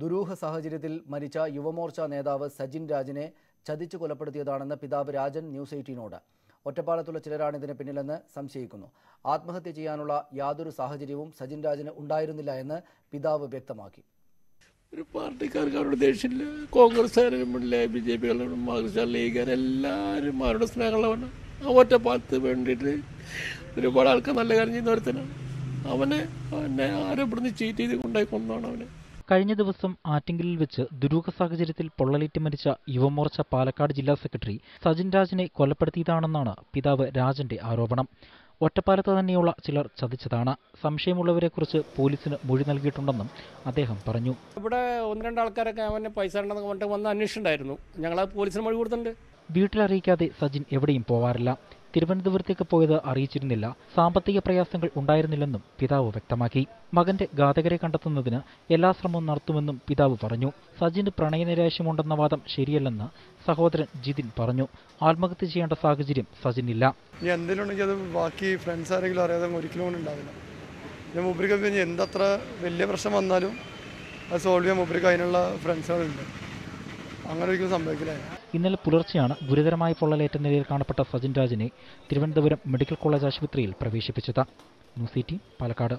ദുരൂഹ സാഹചര്യത്തിൽ മരിച്ച യുവമോർച്ച നേതാവ് സജിൻ രാജിനെ ചതിച്ചു കൊലപ്പെടുത്തിയതാണെന്ന് പിതാവ് രാജൻ ന്യൂസ് 18നോട്. ഒറ്റപ്പാലത്തുള്ള ചിലരാണ് ഇതിന് പിന്നിലെന്ന് സംശയിക്കുന്നു. ആത്മഹത്യ ചെയ്യാനുള്ള യാതൊരു സാഹചര്യവും സജിൻ രാജിന് ഉണ്ടായിരുന്നില്ല എന്ന് പിതാവ് വ്യക്തമാക്കി. ഒരു പാർട്ടിക്കാർക്ക് അവരുടെ ദേഷ്യമില്ല. കോൺഗ്രസ്സുകാരും BJP മാർക്സിസ്റ്റ് ലീഗുകാരെല്ലാവരും അവരുടെ സ്നേഹമുള്ളവനാണ്. ഒറ്റപ്പാലത്ത് വേണ്ടിയിട്ട് ഒരുപാട് ആൾക്കാർ നല്ല കാര്യം ചെയ്യുന്ന ഒരുത്തനാണ്. അവനെ ആരും ഇവിടുന്ന് ചീറ്റ് ചെയ്ത് കൊണ്ടായി കൊന്നാണ് അവനെ. കഴിഞ്ഞ ദിവസം ആറ്റിങ്കലിൽ വെച്ച് ദുരൂഹ സാഹചര്യത്തിൽ പൊള്ളലേറ്റ് മരിച്ച യുവമോർച്ച പാലക്കാട് ജില്ലാ സെക്രട്ടറി സജിൻ രാജിനെ കൊലപ്പെടുത്തിയതാണെന്നാണ് പിതാവ് രാജന്റെ ആരോപണം. ഒറ്റപ്പാലത്ത് തന്നെയുള്ള ചിലർ ചതിച്ചതാണ്. സംശയമുള്ളവരെക്കുറിച്ച് പോലീസിന് മൊഴി നൽകിയിട്ടുണ്ടെന്നും അദ്ദേഹം പറഞ്ഞു. ഇവിടെ 1-2 ആൾക്കാരൊക്കെ അവനെ പൈസ ഉണ്ടെന്ന് പറഞ്ഞിട്ട് വന്ന് അന്വേഷിച്ചിട്ടുണ്ടായിരുന്നു. ഞങ്ങൾ പോലീസിന് മൊഴി കൊടുത്തിട്ടുണ്ട്. വീട്ടിലറിയിക്കാതെ സജിൻ എവിടെയും പോവാറില്ല. തിരുവനന്തപുരത്തേക്ക് പോയത് അറിയിച്ചിരുന്നില്ല. സാമ്പത്തിക പ്രയാസങ്ങൾ ഉണ്ടായിരുന്നില്ലെന്നും പിതാവ് വ്യക്തമാക്കി. മകന്റെ ഘാതകരെ കണ്ടെത്തുന്നതിന് എല്ലാ ശ്രമവും നടത്തുമെന്നും പിതാവ് പറഞ്ഞു. സജിന് പ്രണയനിരാശമുണ്ടെന്ന വാദം ശരിയല്ലെന്ന് സഹോദരൻ ജിതിൻ പറഞ്ഞു. ആത്മഹത്യ ചെയ്യേണ്ട സാഹചര്യം സജിനില്ല. എന്തെങ്കിലും ഉണ്ടെങ്കിൽ അത് ബാക്കി ഫ്രണ്ട്സ് ആരെങ്കിലും അറിയാതെ ഒരിക്കലും ഒന്നും ഉണ്ടാവില്ല. ഞാൻ മൂപ്പർക്ക് എന്തത്ര വലിയ പ്രശ്നം വന്നാലും അത് സോൾവ് ചെയ്യാൻ മൂപ്പർക്ക് അതിനുള്ള ഫ്രണ്ട്സുകളുണ്ട്. അങ്ങനെ ഒരിക്കലും സംഭവിക്കില്ല. ഇന്നലെ പുലർച്ചെയാണ് ഗുരുതരമായി പൊള്ളലേറ്റ നിലയിൽ കാണപ്പെട്ട സജിൻ രാജിനെ തിരുവനന്തപുരം മെഡിക്കൽ കോളേജ് ആശുപത്രിയിൽ പ്രവേശിപ്പിച്ചത്. ന്യൂസ് 18 പാലക്കാട്.